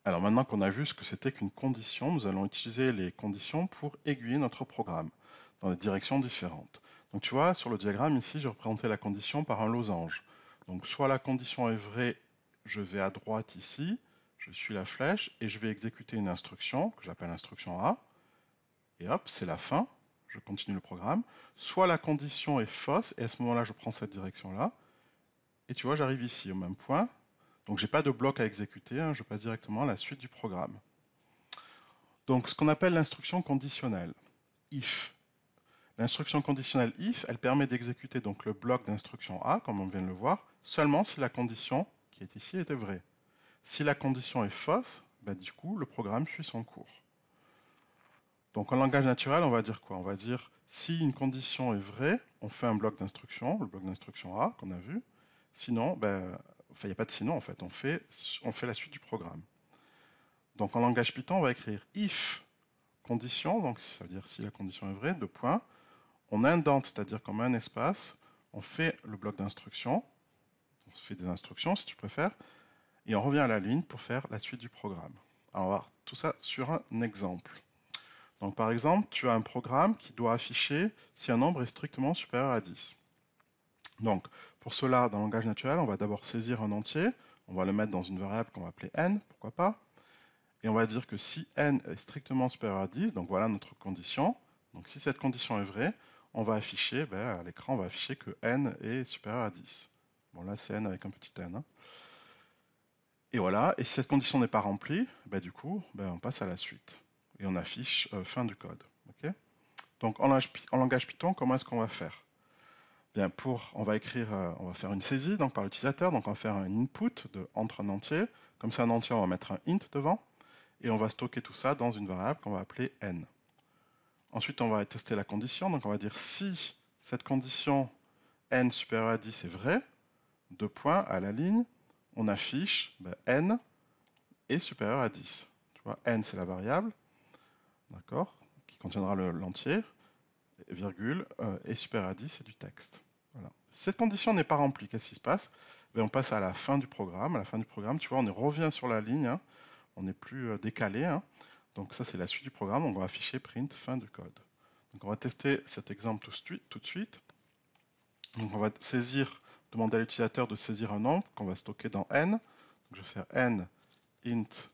Alors maintenant qu'on a vu ce que c'était qu'une condition, nous allons utiliser les conditions pour aiguiller notre programme dans des directions différentes. Donc tu vois, sur le diagramme ici, j'ai représenté la condition par un losange. Donc soit la condition est vraie, je vais à droite ici, je suis la flèche et je vais exécuter une instruction que j'appelle instruction A. Et hop, c'est la fin, je continue le programme. Soit la condition est fausse et à ce moment-là, je prends cette direction-là. Et tu vois, j'arrive ici au même point. Donc j'ai pas de bloc à exécuter, hein, je passe directement à la suite du programme. Donc ce qu'on appelle l'instruction conditionnelle, if. L'instruction conditionnelle if, elle permet d'exécuter donc le bloc d'instruction A, comme on vient de le voir, seulement si la condition qui est ici était vraie. Si la condition est fausse, ben, du coup le programme suit son cours. Donc en langage naturel, on va dire quoi? On va dire si une condition est vraie, on fait un bloc d'instruction, le bloc d'instruction A qu'on a vu. Sinon, ben, enfin il n'y a pas de sinon en fait, on fait la suite du programme. Donc en langage Python, on va écrire if condition, donc ça veut dire si la condition est vraie, deux points. On indente, c'est-à-dire qu'on met un espace, on fait le bloc d'instruction, on fait des instructions si tu préfères, et on revient à la ligne pour faire la suite du programme. Alors on va voir tout ça sur un exemple. Donc par exemple, tu as un programme qui doit afficher si un nombre est strictement supérieur à 10. Donc pour cela, dans le langage naturel, on va d'abord saisir un entier, on va le mettre dans une variable qu'on va appeler n, pourquoi pas, et on va dire que si n est strictement supérieur à 10, donc voilà notre condition, donc si cette condition est vraie, on va afficher, à l'écran, on va afficher que n est supérieur à 10. Bon là c'est n avec un petit n. Hein. Et voilà, et si cette condition n'est pas remplie, du coup, on passe à la suite. Et on affiche fin du code. Okay, donc en langage Python, comment est-ce qu'on va faire? Bien, on va faire une saisie donc, par l'utilisateur, donc on va faire un input entre un entier, comme ça un entier on va mettre un int devant, et on va stocker tout ça dans une variable qu'on va appeler n. Ensuite on va tester la condition, donc on va dire si cette condition n supérieur à 10 est vraie, deux points à la ligne, on affiche n est supérieur à 10. Tu vois, n c'est la variable, d'accord, qui contiendra l'entier, virgule, est supérieur à 10, c'est du texte. Voilà. Si cette condition n'est pas remplie, qu'est-ce qui se passe? On passe à la fin du programme. À la fin du programme, tu vois, on revient sur la ligne, hein, on n'est plus décalé. Hein. Donc ça, c'est la suite du programme. Donc on va afficher print fin du code. Donc on va tester cet exemple tout de suite. Donc on va demander à l'utilisateur de saisir un nombre qu'on va stocker dans n. Donc je vais faire n int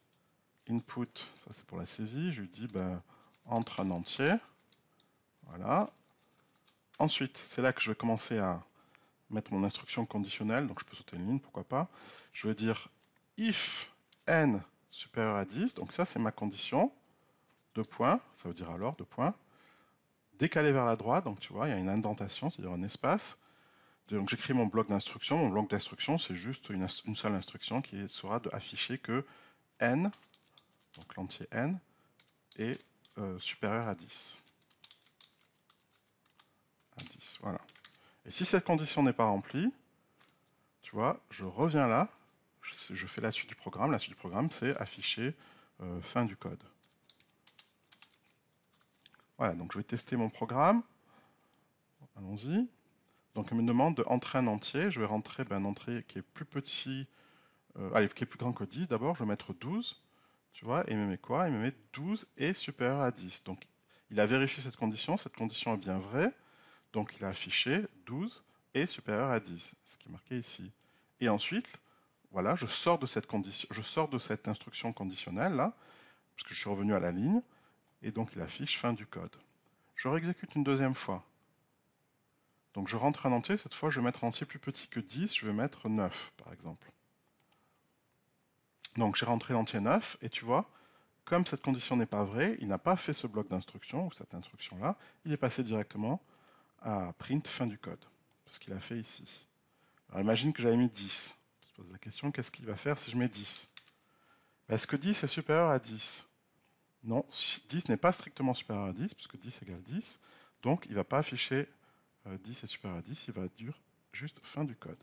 input, ça c'est pour la saisie. Je lui dis entre un entier. Voilà. Ensuite, c'est là que je vais commencer à mettre mon instruction conditionnelle, donc je peux sauter une ligne, pourquoi pas. Je vais dire if n supérieur à 10, donc ça c'est ma condition, deux points, ça veut dire alors, deux points, décalé vers la droite, donc tu vois, il y a une indentation, c'est-à-dire un espace. Donc j'écris mon bloc d'instruction c'est juste une seule instruction qui sera d'afficher que n, donc l'entier n, est supérieur à 10. À 10, voilà. Et si cette condition n'est pas remplie, tu vois, je reviens là, je fais la suite du programme. La suite du programme, c'est afficher fin du code. Voilà, donc je vais tester mon programme. Allons-y. Donc il me demande d'entrer un entier. Je vais rentrer un entier qui est plus petit, qui est plus grand que 10 d'abord. Je vais mettre 12. Tu vois, et il me met quoi? Il me met 12 est supérieur à 10. Donc il a vérifié cette condition est bien vraie. Donc il a affiché 12 est supérieur à 10, ce qui est marqué ici. Et ensuite, voilà, je sors de cette instruction conditionnelle là, parce que je suis revenu à la ligne, et donc il affiche fin du code. Je réexécute une deuxième fois. Donc je rentre un entier, cette fois je vais mettre un entier plus petit que 10, je vais mettre 9 par exemple. Donc j'ai rentré l'entier 9, et tu vois, comme cette condition n'est pas vraie, il n'a pas fait ce bloc d'instruction, ou cette instruction-là, il est passé directement à print fin du code, ce qu'il a fait ici. Alors imagine que j'avais mis 10. Tu te poses la question, qu'est-ce qu'il va faire si je mets 10? Est-ce que 10 est supérieur à 10? Non, 10 n'est pas strictement supérieur à 10, puisque 10 égale 10. Donc il ne va pas afficher 10 est supérieur à 10, il va dire juste fin du code.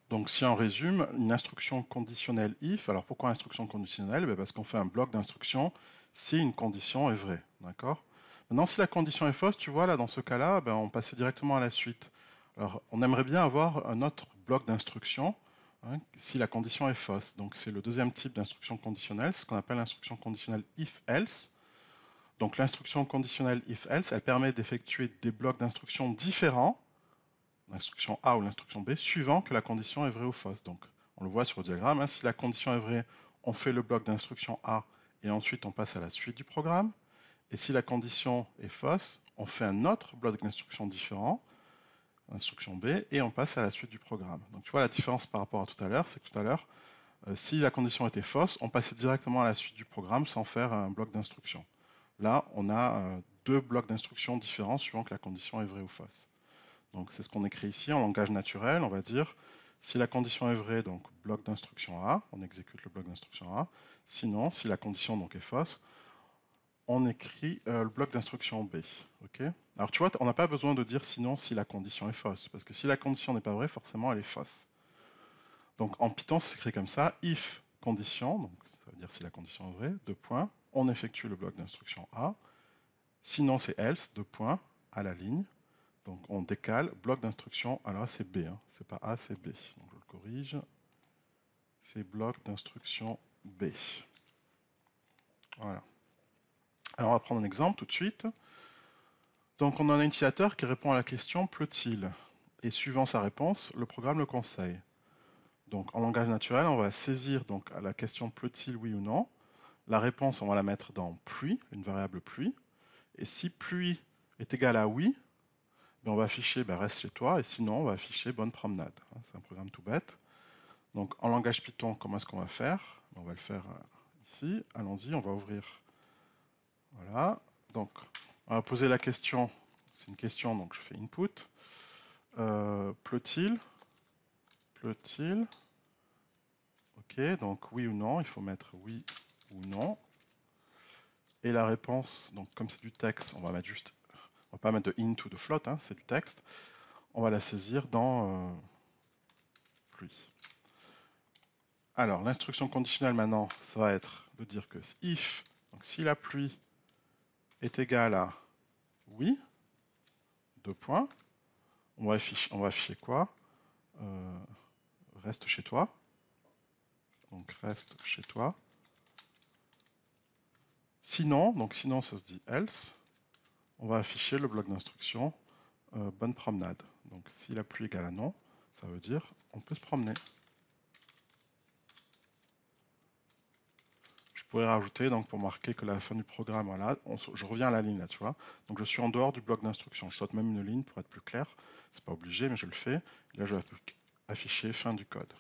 Donc si on résume, une instruction conditionnelle if, alors pourquoi instruction conditionnelle? Parce qu'on fait un bloc d'instruction si une condition est vraie. D'accord? Maintenant, si la condition est fausse, tu vois, là, dans ce cas-là, on passait directement à la suite. Alors, on aimerait bien avoir un autre bloc d'instruction hein, si la condition est fausse. Donc c'est le deuxième type d'instruction conditionnelle, ce qu'on appelle l'instruction conditionnelle if-else. Donc l'instruction conditionnelle if-else, elle permet d'effectuer des blocs d'instruction différents, l'instruction A ou l'instruction B, suivant que la condition est vraie ou fausse. Donc on le voit sur le diagramme, hein, si la condition est vraie, on fait le bloc d'instruction A et ensuite on passe à la suite du programme. Et si la condition est fausse, on fait un autre bloc d'instruction différent, instruction B, et on passe à la suite du programme. Donc tu vois la différence par rapport à tout à l'heure, c'est que tout à l'heure, si la condition était fausse, on passait directement à la suite du programme sans faire un bloc d'instruction. Là, on a deux blocs d'instruction différents suivant que la condition est vraie ou fausse. Donc c'est ce qu'on écrit ici en langage naturel, on va dire si la condition est vraie, donc bloc d'instruction A, on exécute le bloc d'instruction A. Sinon, si la condition donc est fausse, on écrit le bloc d'instruction B. Okay, alors tu vois, on n'a pas besoin de dire sinon si la condition est fausse, parce que si la condition n'est pas vraie, forcément elle est fausse. Donc en Python, c'est écrit comme ça, if condition, donc ça veut dire si la condition est vraie, deux points, on effectue le bloc d'instruction A. Sinon c'est else, deux points, à la ligne. Donc on décale, bloc d'instruction, alors c'est B, hein, c'est pas A, c'est B. Donc je le corrige, c'est bloc d'instruction B. Voilà. Alors on va prendre un exemple tout de suite. Donc on a un utilisateur qui répond à la question pleut-il? Et suivant sa réponse, le programme le conseille. Donc en langage naturel, on va saisir donc à la question pleut-il oui ou non. La réponse, on va la mettre dans pluie, une variable pluie. Et si pluie est égale à oui, ben on va afficher reste chez toi, et sinon on va afficher bonne promenade. C'est un programme tout bête. Donc en langage Python, comment est-ce qu'on va faire? On va le faire ici. Allons-y, on va ouvrir. Voilà. Donc on va poser la question. C'est une question, donc je fais input. Pleut-il? Pleut-il? Ok, donc oui ou non, il faut mettre oui ou non. Et la réponse, donc comme c'est du texte, on va mettre juste, on va pas mettre de int ou de float, hein, c'est du texte. On va la saisir dans pluie. Alors l'instruction conditionnelle maintenant, ça va être de dire que if, donc si la pluie est égale à oui, deux points, on va afficher quoi? Reste chez toi. Donc reste chez toi. Sinon, donc sinon ça se dit else, on va afficher le bloc d'instruction bonne promenade. Donc si la pluie est égale à non, ça veut dire on peut se promener. Je pourrais rajouter, donc pour marquer que la fin du programme, voilà, je reviens à la ligne là, tu vois. Donc je suis en dehors du bloc d'instruction. Je saute même une ligne pour être plus clair. C'est pas obligé, mais je le fais. Et là, je vais afficher fin du code.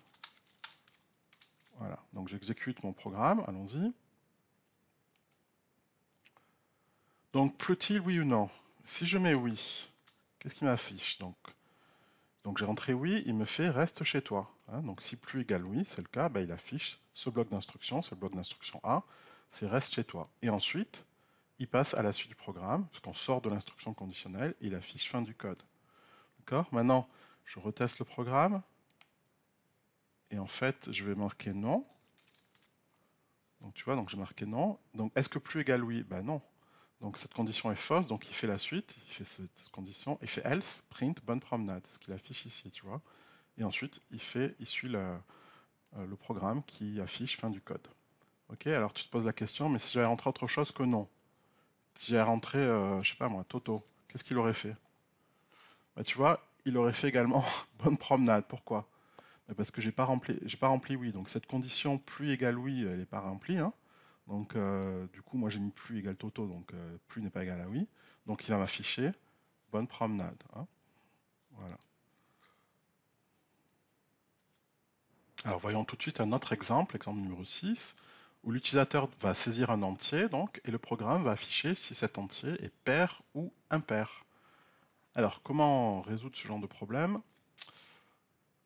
Voilà. Donc j'exécute mon programme. Allons-y. Donc pleut-il oui ou non? Si je mets oui, qu'est-ce qu'il m'affiche? Donc j'ai rentré oui, il me fait reste chez toi. Hein, donc si pluie égale oui, c'est le cas, ben, il affiche ce bloc d'instruction, c'est le bloc d'instruction A, c'est reste chez toi. Et ensuite, il passe à la suite du programme, parce qu'on sort de l'instruction conditionnelle, et il affiche fin du code. D'accord? Maintenant, je reteste le programme, et en fait, je vais marquer non. Donc tu vois, donc j'ai marqué non. Donc est-ce que pluie égale oui? Ben non. Donc cette condition est fausse, donc il fait la suite, il fait cette condition, il fait else, print, bonne promenade, ce qu'il affiche ici, tu vois. Et ensuite, il suit le programme qui affiche fin du code. Ok, alors tu te poses la question, mais si j'avais rentré autre chose que non, si j'avais rentré, je sais pas moi, Toto, qu'est-ce qu'il aurait fait? Bah, tu vois, il aurait fait également bonne promenade. Pourquoi? Bah, parce que j'ai pas rempli oui. Donc cette condition pluie égale oui, elle n'est pas remplie. Hein. Donc du coup, moi j'ai mis pluie égale Toto, donc pluie n'est pas égale à oui. Donc il va m'afficher bonne promenade. Hein. Voilà. Alors voyons tout de suite un autre exemple, exemple numéro 6, où l'utilisateur va saisir un entier, donc, et le programme va afficher si cet entier est pair ou impair. Alors, comment résoudre ce genre de problème?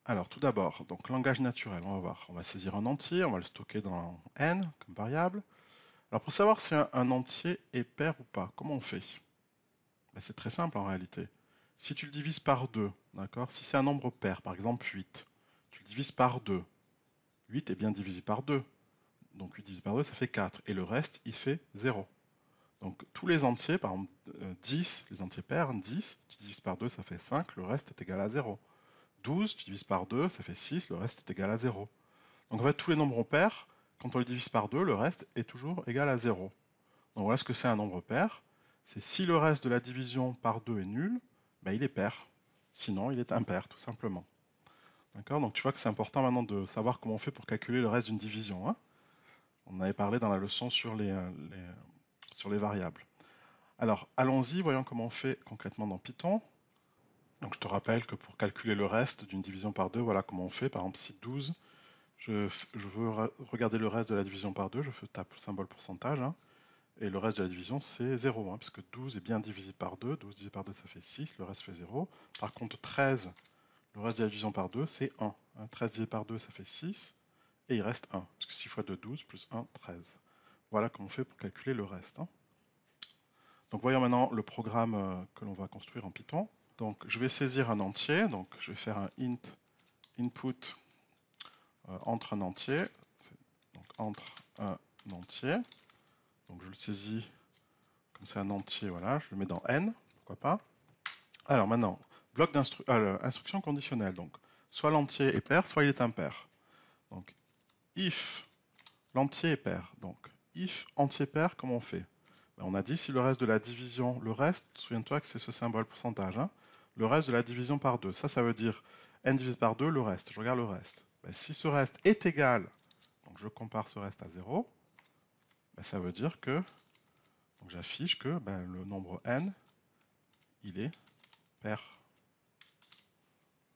Alors, tout d'abord, donc langage naturel, on va voir. On va saisir un entier, on va le stocker dans n comme variable. Alors, pour savoir si un entier est pair ou pas, comment on fait? Ben, c'est très simple en réalité. Si tu le divises par 2, d'accord? Si c'est un nombre pair, par exemple 8, tu le divises par 2. 8 est bien divisé par 2. Donc 8 divisé par 2, ça fait 4. Et le reste, il fait 0. Donc tous les entiers, par exemple 10, les entiers pairs, 10, tu divises par 2, ça fait 5, le reste est égal à 0. 12, tu divises par 2, ça fait 6, le reste est égal à 0. Donc en fait, tous les nombres pairs, quand on les divise par 2, le reste est toujours égal à 0. Donc voilà ce que c'est un nombre pair. C'est si le reste de la division par 2 est nul, ben il est pair. Sinon, il est impair, tout simplement. D'accord? Donc tu vois que c'est important maintenant de savoir comment on fait pour calculer le reste d'une division. Hein. On avait parlé dans la leçon sur les variables. Alors, allons-y, voyons comment on fait concrètement dans Python. Donc je te rappelle que pour calculer le reste d'une division par 2, voilà comment on fait. Par exemple, si 12, je veux regarder le reste de la division par 2, je tape le symbole pourcentage. Hein, et le reste de la division, c'est 0, hein, puisque 12 est bien divisé par 2. 12 divisé par 2, ça fait 6, le reste fait 0. Par contre, 13, le reste de la division par 2, c'est 1. Hein, 13 divisé par 2, ça fait 6, et il reste 1, parce que 6 fois 2, 12, plus 1, 13. Voilà comment on fait pour calculer le reste. Hein. Donc voyons maintenant le programme que l'on va construire en Python. Donc je vais saisir un entier, donc je vais faire un int input entre un entier, donc entre un entier, donc je le saisis comme c'est un entier, voilà, je le mets dans n, pourquoi pas. Alors maintenant, bloc instruction conditionnelle, donc soit l'entier est pair, soit il est impair. Donc if l'entier est pair, donc if entier pair, comment on fait? On a dit si le reste de la division, le reste, souviens-toi que c'est ce symbole pourcentage, hein, le reste de la division par 2, ça veut dire n divisé par 2, le reste, je regarde le reste. Si ce reste est égal, donc je compare ce reste à 0, ça veut dire que, donc j'affiche que le nombre n, il est pair.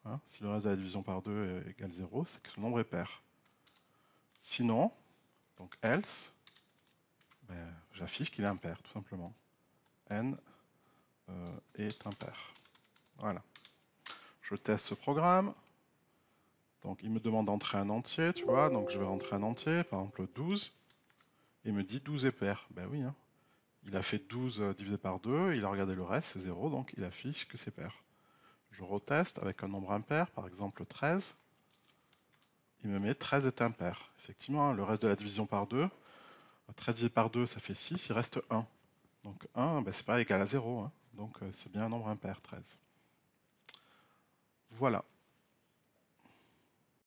Hein, si le reste de la division par 2 est égal à 0, c'est que ce nombre est pair. Sinon, donc else, j'affiche qu'il est impair, tout simplement. n est impair. Voilà. Je teste ce programme. Donc il me demande d'entrer un entier, tu vois, donc je vais rentrer un entier, par exemple 12, et il me dit 12 est pair. Ben oui, hein. Il a fait 12 divisé par 2, il a regardé le reste, c'est 0, donc il affiche que c'est pair. Je reteste avec un nombre impair, par exemple 13, il me met 13 est impair. Effectivement, hein, le reste de la division par 2, 13 divisé par 2, ça fait 6, il reste 1. Donc 1, c'est pas égal à 0, hein. Donc c'est bien un nombre impair, 13. Voilà.